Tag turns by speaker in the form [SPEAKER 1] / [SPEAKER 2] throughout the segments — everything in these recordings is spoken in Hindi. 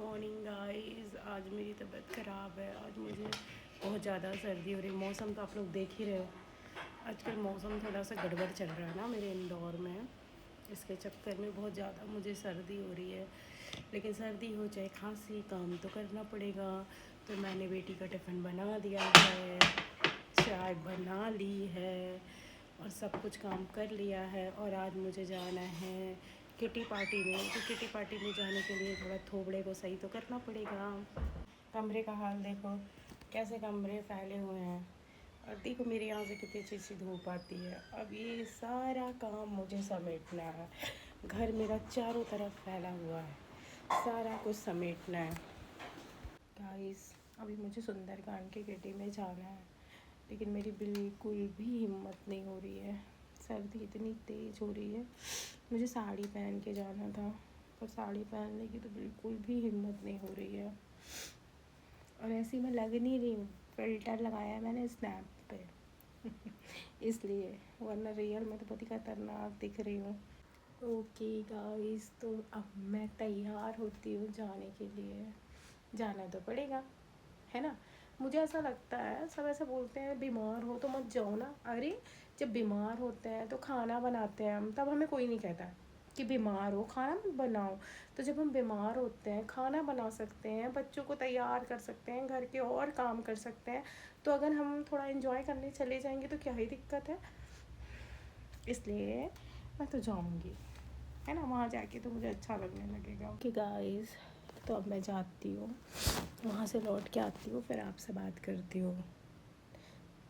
[SPEAKER 1] Morning guys. आज मेरी तबीयत ख़राब है। आज मुझे बहुत ज़्यादा सर्दी हो रही है। मौसम तो आप लोग देख ही रहे हो। आजकल मौसम थोड़ा सा गड़बड़ चल रहा है ना मेरे इंदौर में। इसके चक्कर में बहुत ज़्यादा मुझे सर्दी हो रही है। लेकिन सर्दी हो चाहे खांसी, काम तो करना पड़ेगा। तो मैंने बेटी का टिफ़िन बना दिया है, चाय बना ली है और सब कुछ काम कर लिया है। और आज मुझे जाना है किटी पार्टी में। तो किटी पार्टी में जाने के लिए थोड़ा थोबड़े को सही तो करना पड़ेगा। कमरे का हाल देखो, कैसे कमरे फैले हुए हैं। और देखो मेरे यहाँ से कितनी अच्छी सी धूप आती है। अब ये सारा काम मुझे समेटना है। घर मेरा चारों तरफ फैला हुआ है, सारा कुछ समेटना है। गाइस, अभी मुझे सुंदरकांड की किटी में जाना है, लेकिन मेरी बिल्कुल भी हिम्मत नहीं हो रही है। सर्दी इतनी तेज़ हो रही है। मुझे साड़ी पहन के जाना था, पर साड़ी पहनने की तो बिल्कुल भी हिम्मत नहीं हो रही है। और ऐसी मैं लग नहीं रही हूँ, फ़िल्टर लगाया है मैंने स्नैप पे इसलिए, वरना रियल में तो बहुत ही खतरनाक दिख रही हूँ। ओके गाइस, तो अब मैं तैयार होती हूँ जाने के लिए। जाना तो पड़ेगा, है ना। मुझे ऐसा लगता है, सब ऐसे बोलते हैं बीमार हो तो मत जाओ ना। अरे जब बीमार होते हैं तो खाना बनाते हैं हम, तब हमें कोई नहीं कहता कि बीमार हो खाना मत बनाओ। तो जब हम बीमार होते हैं खाना बना सकते हैं, बच्चों को तैयार कर सकते हैं, घर के और काम कर सकते हैं। तो अगर हम थोड़ा इन्जॉय करने चले जाएंगे तो क्या ही दिक्कत है। इसलिए मैं तो जाऊँगी, है ना। वहाँ जाके तो मुझे अच्छा लगने लगेगा कि गाइस। तो अब मैं जाती हूँ, वहाँ से लौट के आती हूँ, फिर आपसे बात करती हूँ।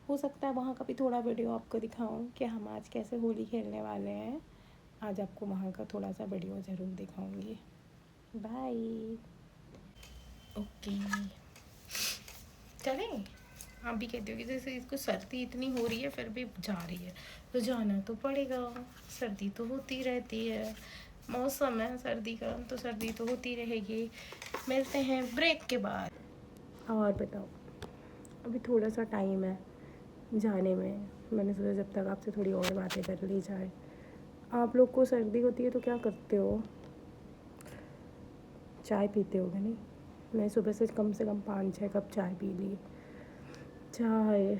[SPEAKER 1] हो सकता है वहाँ का भी थोड़ा वीडियो आपको दिखाऊँ कि हम आज कैसे होली खेलने वाले हैं। आज आपको वहाँ का थोड़ा सा वीडियो ज़रूर दिखाऊँगी। बाय। ओके, चलें। आप भी कहते हो कि जैसे इसको सर्दी इतनी हो रही है फिर भी जा रही है, तो जाना तो पड़ेगा। सर्दी तो होती रहती है, मौसम है सर्दी का, तो सर्दी तो होती रहेगी। मिलते हैं ब्रेक के बाद। और बताओ, अभी थोड़ा सा टाइम है जाने में। मैंने सोचा जब तक आपसे थोड़ी और बातें कर ली जाए। आप लोग को सर्दी होती है तो क्या करते हो? चाय पीते होगे नहीं? मैं सुबह से कम 5-6 कप चाय पी ली। चाय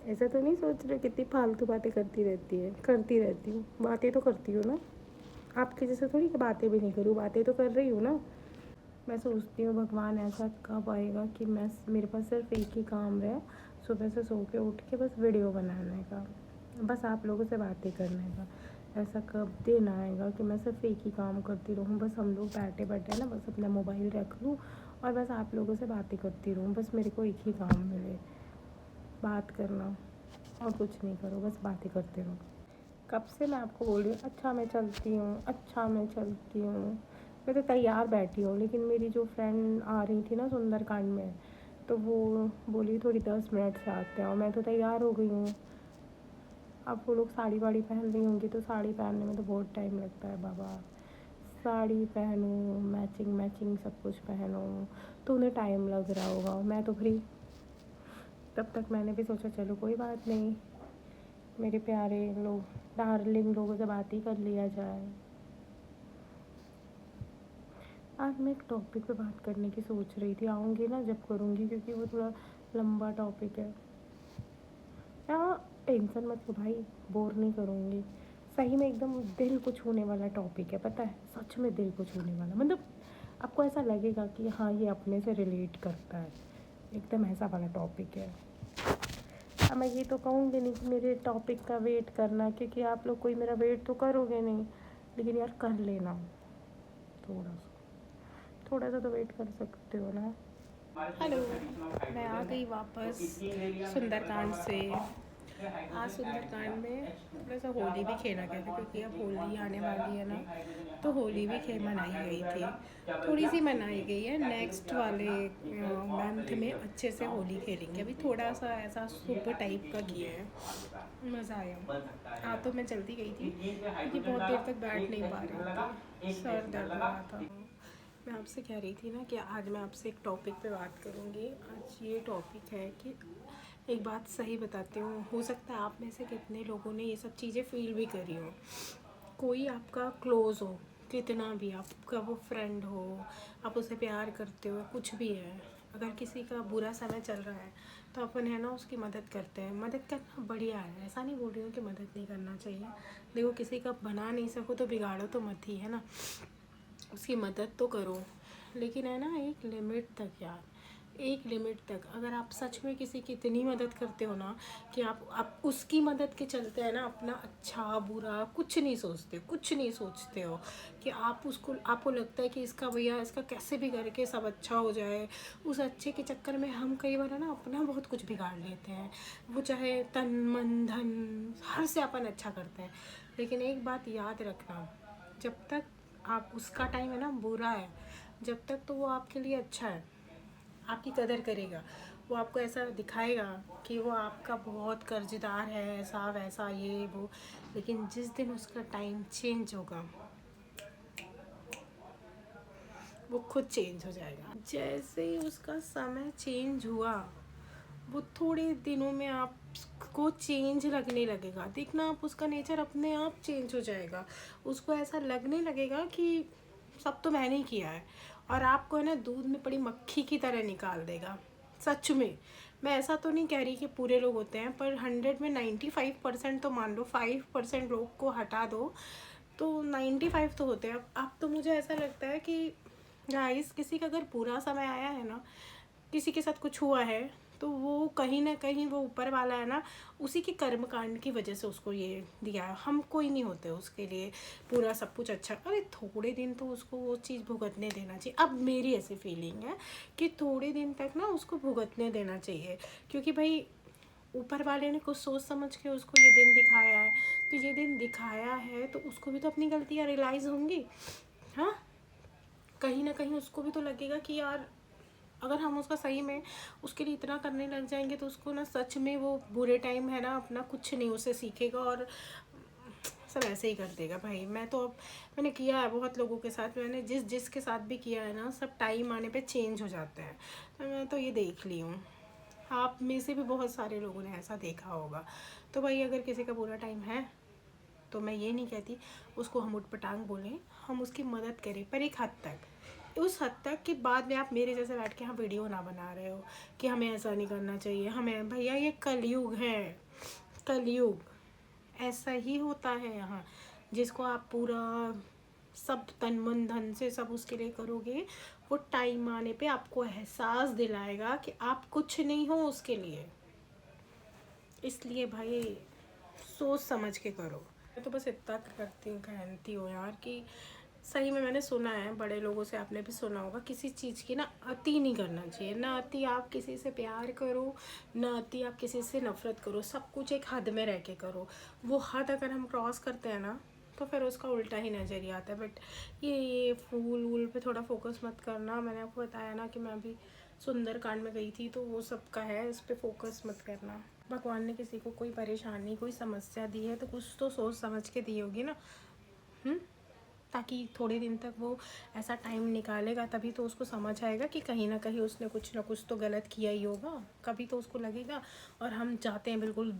[SPEAKER 1] ऐसा तो नहीं सोच रहे कितनी फालतू बातें करती रहती है? करती रहती हूँ, बातें तो करती हूँ ना। आपके जैसे थोड़ी कि बातें भी नहीं करूँ, बातें तो कर रही हूँ ना। मैं सोचती हूँ भगवान ऐसा कब आएगा कि मेरे पास सिर्फ एक ही काम रहे, सुबह से सो के उठ के बस वीडियो बनाने का, बस आप लोगों से बातें करने का। ऐसा कब दिन आएगा कि मैं सिर्फ एक ही काम करती रहूँ, बस हम लोग बैठे बैठे ना बस अपना मोबाइल रख लूँ और बस आप लोगों से बातें करती रहूँ। बस मेरे को एक ही काम मिले, बात करना, और कुछ नहीं करो, बस बातें करते रहो। कब से मैं आपको बोल रही हूँ अच्छा मैं चलती हूँ, अच्छा मैं चलती हूँ। मैं तो तैयार बैठी हूँ, लेकिन मेरी जो फ्रेंड आ रही थी ना सुंदरकांड में, तो वो बोली थोड़ी 10 मिनट से आते हैं, और मैं तो तैयार हो गई हूँ। अब वो लोग साड़ी वाड़ी पहन रही होंगी, तो साड़ी पहनने में तो बहुत टाइम लगता है बाबा। साड़ी पहनूँ, मैचिंग मैचिंग सब कुछ पहनूँ, तो उन्हें टाइम लग रहा होगा। मैं तो फ्री, तब तक मैंने भी सोचा चलो कोई बात नहीं, मेरे प्यारे लोग, डार्लिंग लोगों से बात ही कर लिया जाए। आज मैं एक टॉपिक पे बात करने की सोच रही थी, आऊँगी ना जब करूँगी, क्योंकि वो थोड़ा लंबा टॉपिक है। हाँ, टेंशन मत लो भाई, बोर नहीं करूँगी। सही में एकदम दिल को छूने वाला टॉपिक है, पता है, सच में दिल को छूने वाला। मतलब आपको ऐसा लगेगा कि हाँ ये अपने से रिलेट करता है, एकदम ऐसा वाला टॉपिक है। अब मैं ये तो कहूँगी नहीं कि मेरे टॉपिक का वेट करना, क्योंकि आप लोग कोई मेरा वेट तो करोगे नहीं, लेकिन यार कर लेना थोड़ा सा तो वेट कर सकते हो ना। हेलो, मैं आ गई वापस सुंदरकांड से। आज सुंदरकांड में थोड़ा सा होली भी खेला गया था, क्योंकि अब होली आने वाली है ना, तो होली भी मनाई गई थी। थोड़ी सी मनाई गई है, नेक्स्ट वाले मंथ में अच्छे से होली खेलेंगे। अभी थोड़ा सा ऐसा शुभ टाइप का किए हैं, मज़ा आया। तो मैं जल्दी गई थी क्योंकि बहुत देर तक बैठ नहीं पा रही थी, सर दर्द हो रहा था। मैं आपसे कह रही थी ना कि आज मैं आपसे एक टॉपिक पे बात करूँगी। आज ये टॉपिक है कि एक बात सही बताती हूँ, हो सकता है आप में से कितने लोगों ने ये सब चीज़ें फील भी करी हो।
[SPEAKER 2] कोई आपका क्लोज़ हो, कितना भी आपका वो फ्रेंड हो, आप उसे प्यार करते हो, कुछ भी है, अगर किसी का बुरा समय चल रहा है तो अपन है ना उसकी मदद करते हैं। मदद करना बढ़िया है, ऐसा नहीं बोल रही हूँ कि मदद नहीं करना चाहिए। देखो, किसी का बना नहीं सको तो बिगाड़ो तो मत ही, है ना। उसकी मदद तो करो, लेकिन है ना एक लिमिट तक यार, एक लिमिट तक। अगर आप सच में किसी की इतनी मदद करते हो ना कि आप उसकी मदद के चलते हैं ना अपना अच्छा बुरा कुछ नहीं सोचते, कुछ नहीं सोचते हो कि आप उसको, आपको लगता है कि इसका भैया इसका कैसे भी करके सब अच्छा हो जाए। उस अच्छे के चक्कर में हम कई बार है ना अपना बहुत कुछ बिगाड़ लेते हैं। वो चाहे तन मन धन हर से अपन अच्छा करते हैं, लेकिन एक बात याद रखना, जब तक आप उसका टाइम है ना बुरा है, जब तक तो वो आपके लिए अच्छा है, आपकी कदर करेगा। वो आपको ऐसा दिखाएगा कि वो आपका बहुत कर्जदार है, ऐसा वैसा ये वो, लेकिन जिस दिन उसका टाइम चेंज होगा वो खुद चेंज हो जाएगा। जैसे ही उसका समय चेंज हुआ, वो थोड़े दिनों में आपको चेंज लगने लगेगा। देखना आप उसका नेचर अपने आप चेंज हो जाएगा। उसको ऐसा लगने लगेगा कि सब तो मैंने ही किया है, और आपको है ना दूध में पड़ी मक्खी की तरह निकाल देगा। सच में, मैं ऐसा तो नहीं कह रही कि पूरे लोग होते हैं, पर 100 में 95% तो मान लो, 5% लोग को हटा दो तो 95 तो होते हैं। अब तो मुझे ऐसा लगता है कि गाइस, किसी का अगर बुरा समय आया है ना, किसी के साथ कुछ हुआ है, तो वो कहीं ना कहीं वो ऊपर वाला है ना उसी के कर्म कांड की वजह से उसको ये दिया है। हम कोई नहीं होते उसके लिए पूरा सब कुछ अच्छा। अरे थोड़े दिन तो उसको वो चीज़ भुगतने देना चाहिए। अब मेरी ऐसी फीलिंग है कि थोड़े दिन तक ना उसको भुगतने देना चाहिए, क्योंकि भाई ऊपर वाले ने कुछ सोच समझ के उसको ये दिन दिखाया है, तो ये दिन दिखाया है तो उसको भी तो अपनी गलतियाँ रियलाइज़ होंगी। हाँ, कहीं ना कहीं उसको भी तो लगेगा कि यार अगर हम उसका सही में उसके लिए इतना करने लग जाएंगे तो उसको ना सच में वो बुरे टाइम है ना अपना कुछ नहीं उसे सीखेगा, और सब ऐसे ही कर देगा। भाई मैं तो अब मैंने किया है बहुत लोगों के साथ, मैंने जिसके साथ भी किया है ना सब टाइम आने पे चेंज हो जाते हैं। तो मैं तो ये देख ली हूँ, आप में से भी बहुत सारे लोगों ने ऐसा देखा होगा। तो भाई अगर किसी का बुरा टाइम है तो मैं ये नहीं कहती उसको हम उटपटांग बोलें, हम उसकी मदद करें, पर एक हद तक। उस हद तक कि बाद में आप मेरे जैसे बैठ के यहाँ वीडियो ना बना रहे हो कि हमें ऐसा नहीं करना चाहिए। हमें भैया ये कलयुग है, कलयुग ऐसा ही होता है यहाँ। जिसको आप पूरा सब तन मन धन से सब उसके लिए करोगे, वो टाइम आने पे आपको एहसास दिलाएगा कि आप कुछ नहीं हो उसके लिए। इसलिए भाई सोच समझ के करो। मैं तो बस इतना करती हूँ, कहती हूँ यार कि सही में मैंने सुना है बड़े लोगों से, आपने भी सुना होगा, किसी चीज़ की ना अति नहीं करना चाहिए। ना अति आप किसी से प्यार करो, ना अति आप किसी से नफरत करो, सब कुछ एक हद में रह के करो। वो हद अगर हम क्रॉस करते हैं ना तो फिर उसका उल्टा ही नज़रिया आता है। बट ये फूल वूल पे थोड़ा फोकस मत करना। मैंने आपको बताया ना कि मैं अभी सुंदरकांड में गई थी, तो वो सब का है, इस पर फोकस मत करना। भगवान ने किसी को कोई परेशानी कोई समस्या दी है तो कुछ तो सोच समझ के दी होगी ना, ताकि थोड़े दिन तक वो ऐसा टाइम निकालेगा, तभी तो उसको समझ आएगा कि कहीं ना कहीं उसने कुछ ना कुछ तो गलत किया ही होगा। कभी तो उसको लगेगा। और हम चाहते हैं बिल्कुल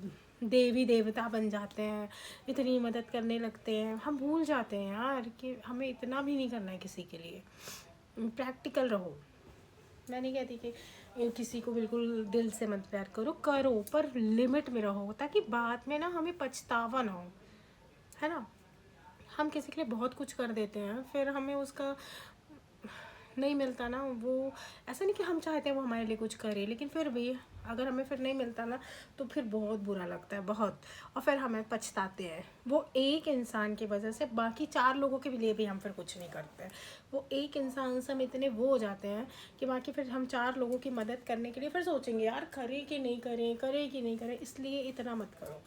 [SPEAKER 2] देवी देवता बन जाते हैं, इतनी मदद करने लगते हैं, हम भूल जाते हैं यार कि हमें इतना भी नहीं करना है किसी के लिए। प्रैक्टिकल रहो। मैं नहीं कहती कि किसी को बिल्कुल दिल से मत प्यार करो, करो पर लिमिट में रहो, ताकि बाद में ना हमें पछतावा ना हो, है ना। हम किसी के लिए बहुत कुछ कर देते हैं, फिर हमें उसका नहीं मिलता ना वो। ऐसा नहीं कि हम चाहते हैं वो हमारे लिए कुछ करे, लेकिन फिर भी अगर हमें फिर नहीं मिलता ना तो फिर बहुत बुरा लगता है, बहुत। और फिर हमें पछताते हैं। वो एक इंसान की वजह से बाकी 4 लोगों के लिए भी हम फिर कुछ नहीं करते हैं। वो एक इंसान से हम इतने वो हो जाते हैं कि बाकी फिर हम 4 लोगों की मदद करने के लिए फिर सोचेंगे यार करें कि नहीं करें, करें कि नहीं करें। इसलिए इतना मत करो।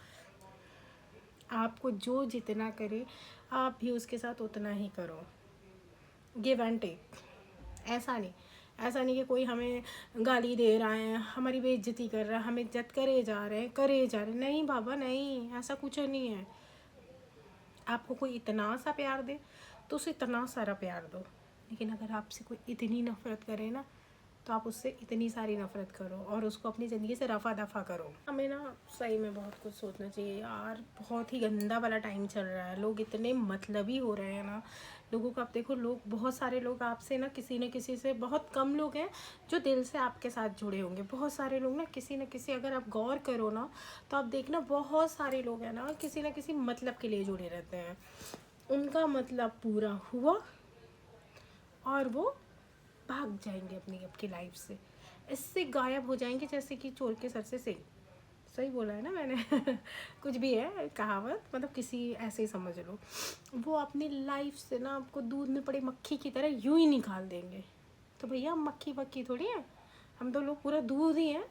[SPEAKER 2] आपको जो जितना करे आप भी उसके साथ उतना ही करो। Give and take. ऐसा नहीं कि कोई हमें गाली दे रहा है, हमारी बेइज्जती कर रहा है, हम इज्जत करे जा रहे हैं। नहीं बाबा नहीं, ऐसा कुछ नहीं है। आपको कोई इतना सा प्यार दे तो उसे इतना सारा प्यार दो, लेकिन अगर आपसे कोई इतनी नफरत करे ना तो आप उससे इतनी सारी नफ़रत करो और उसको अपनी ज़िंदगी से रफ़ा दफ़ा करो। हमें ना सही में बहुत कुछ सोचना चाहिए यार। बहुत ही गंदा वाला टाइम चल रहा है, लोग इतने मतलबी हो रहे हैं ना। लोगों को आप देखो, लोग बहुत सारे लोग आपसे ना किसी से, बहुत कम लोग हैं जो दिल से आपके साथ जुड़े होंगे। बहुत सारे लोग ना किसी, अगर आप गौर करो ना तो आप देखना बहुत सारे लोग हैं ना किसी मतलब के लिए जुड़े रहते हैं। उनका मतलब पूरा हुआ और वो भाग जाएंगे अपनी आपकी लाइफ से, इससे गायब हो जाएंगे जैसे कि चोर के सर से सिंह। सही बोला है ना मैंने? कुछ भी है कहावत, मतलब किसी ऐसे ही समझ लो। वो अपनी लाइफ से ना आपको दूध में पड़ी मक्खी की तरह यूं ही निकाल देंगे। तो भैया हम मक्खी वक्खी थोड़ी है, हम तो लोग पूरा दूध ही हैं।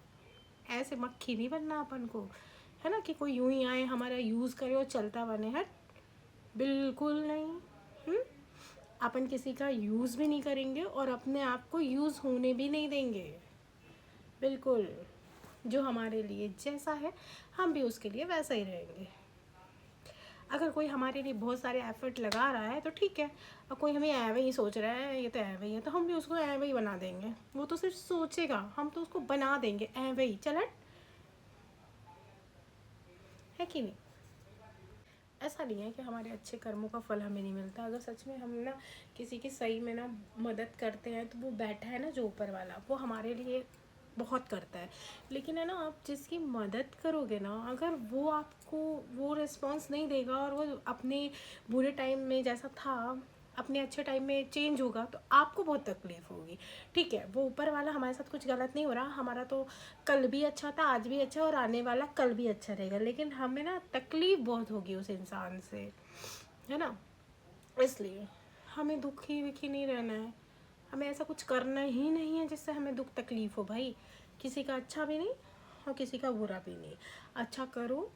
[SPEAKER 2] ऐसे मक्खी नहीं बनना अपन को, है ना, कि कोई यूं ही आए हमारा यूज़ करे और चलता बने। हट, बिल्कुल नहीं। अपन किसी का यूज़ भी नहीं करेंगे और अपने आप को यूज़ होने भी नहीं देंगे। बिल्कुल, जो हमारे लिए जैसा है हम भी उसके लिए वैसा ही रहेंगे। अगर कोई हमारे लिए बहुत सारे एफर्ट लगा रहा है तो ठीक है, और कोई हमें ऐवे ही सोच रहा है ये तो ऐवे ही है, तो हम भी उसको ऐवे ही बना देंगे। वो तो सिर्फ सोचेगा, हम तो उसको बना देंगे ऐवे ही। चल हट, है कि नहीं? ऐसा नहीं है कि हमारे अच्छे कर्मों का फल हमें नहीं मिलता। अगर सच में हम ना किसी की सही में ना मदद करते हैं तो वो बैठा है ना जो ऊपर वाला, वो हमारे लिए बहुत करता है। लेकिन है ना, आप जिसकी मदद करोगे ना, अगर वो आपको वो रिस्पॉन्स नहीं देगा और वो अपने बुरे टाइम में जैसा था अपने अच्छे टाइम में चेंज होगा, तो आपको बहुत तकलीफ़ होगी। ठीक है, वो ऊपर वाला हमारे साथ कुछ गलत नहीं हो रहा, हमारा तो कल भी अच्छा था, आज भी अच्छा, और आने वाला कल भी अच्छा रहेगा, लेकिन हमें ना तकलीफ़ बहुत होगी उस इंसान से, है ना। इसलिए हमें दुखी विखी नहीं रहना है, हमें ऐसा कुछ करना ही नहीं है जिससे हमें दुख तकलीफ़ हो भाई। किसी का अच्छा भी नहीं और किसी का बुरा भी नहीं। अच्छा करो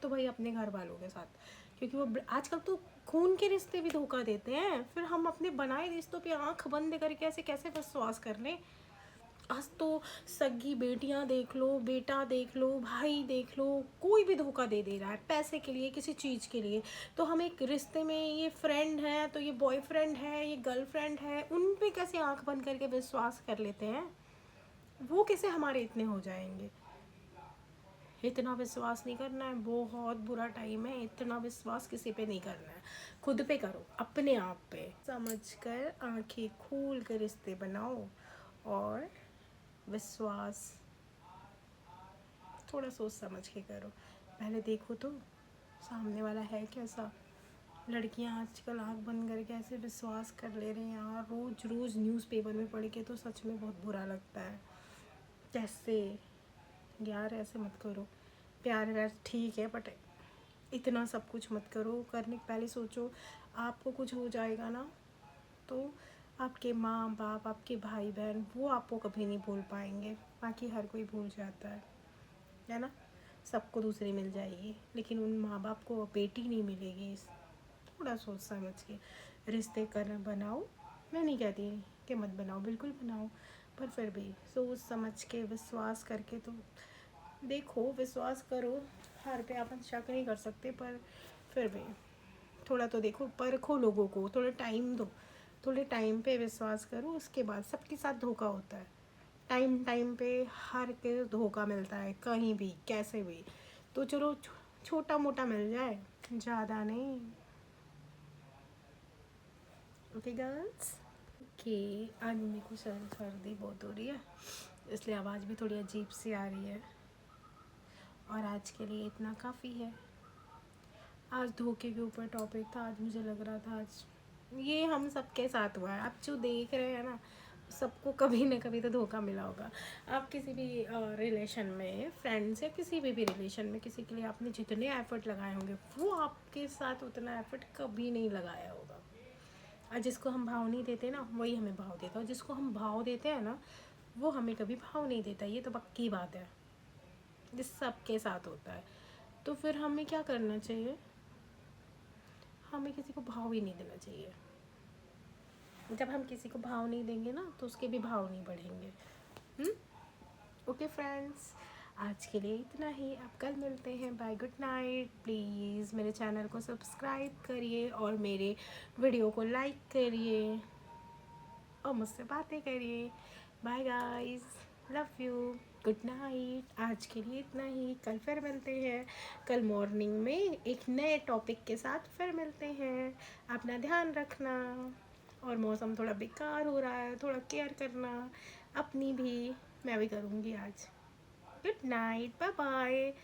[SPEAKER 2] तो भाई अपने घर वालों के साथ, क्योंकि वो आजकल तो खून के रिश्ते भी धोखा देते हैं। फिर हम अपने बनाए रिश्तों पे आंख बंद करके ऐसे कैसे विश्वास कर लें? आज तो सगी बेटियां देख लो, बेटा देख लो, भाई देख लो, कोई भी धोखा दे दे रहा है पैसे के लिए, किसी चीज़ के लिए। तो हम एक रिश्ते में, ये फ्रेंड है तो ये बॉयफ्रेंड है, ये गर्लफ्रेंड है, उन पे कैसे आंख बंद करके विश्वास कर लेते हैं? वो कैसे हमारे इतने हो जाएंगे? इतना विश्वास नहीं करना है, बहुत बुरा टाइम है। इतना विश्वास किसी पे नहीं करना है, खुद पे करो, अपने आप पे समझ कर आँखें खोल कर रिश्ते बनाओ। और विश्वास थोड़ा सोच समझ के करो। पहले देखो तो सामने वाला है कैसा। लड़कियां आजकल आंख बंद करके ऐसे विश्वास कर ले रही हैं यार, रोज़ रोज़ न्यूज़पेपर में पढ़ के तो सच में बहुत बुरा लगता है। कैसे यार, ऐसे मत करो। प्यार व्यार ठीक है, बट इतना सब कुछ मत करो। करने के पहले सोचो, आपको कुछ हो जाएगा ना तो आपके माँ बाप, आपके भाई बहन, वो आपको कभी नहीं भूल पाएंगे। बाकी हर कोई भूल जाता है ना। सबको दूसरी मिल जाएगी लेकिन उन माँ बाप को बेटी नहीं मिलेगी। थोड़ा सोच समझ के रिश्ते कर बनाओ। मैं नहीं कहती कि मत बनाओ, बिल्कुल बनाओ, पर फिर भी सोच समझ के विश्वास करके तो देखो, विश्वास करो। हर पे अपन शक नहीं कर सकते, पर फिर भी थोड़ा तो देखो, परखो लोगों को, थोड़ा टाइम दो। थोड़े टाइम पे विश्वास करो, उसके बाद सबके साथ धोखा होता है। टाइम टाइम पे हर के धोखा मिलता है, कहीं भी कैसे भी। तो चलो छोटा मोटा मिल जाए, ज़्यादा नहीं। Okay girls, okay. आज मेरे को सर्दी बहुत हो रही है, इसलिए आवाज़ भी थोड़ी अजीब सी आ रही है। और आज के लिए इतना काफ़ी है। आज धोखे के ऊपर टॉपिक था। आज मुझे लग रहा था आज ये हम सबके साथ हुआ है। आप जो देख रहे हैं ना, सबको कभी ना कभी तो धोखा मिला होगा। आप किसी भी रिलेशन में, फ्रेंड्स या किसी भी रिलेशन में, किसी के लिए आपने जितने एफर्ट लगाए होंगे वो आपके साथ उतना एफर्ट कभी नहीं लगाया होगा। और जिसको हम भाव नहीं देते ना, वही हमें भाव देता है, और जिसको हम भाव देते हैं ना, वो हमें कभी भाव नहीं देता। ये तो पक्की बात है, जिस सबके साथ होता है। तो फिर हमें क्या करना चाहिए? हमें किसी को भाव ही नहीं देना चाहिए। जब हम किसी को भाव नहीं देंगे ना, तो उसके भी भाव नहीं बढ़ेंगे। ओके फ्रेंड्स, आज के लिए इतना ही। अब कल मिलते हैं। Bye, good night. प्लीज़ मेरे चैनल को सब्सक्राइब करिए और मेरे वीडियो को लाइक करिए और मुझसे बातें करिए। Bye guys, love you, good night. आज के लिए इतना ही, कल फिर मिलते हैं। कल मॉर्निंग में एक नए टॉपिक के साथ फिर मिलते हैं। अपना ध्यान रखना। और मौसम थोड़ा बेकार हो रहा है, थोड़ा केयर करना अपनी भी। मैं भी करूँगी आज। Good night, bye bye.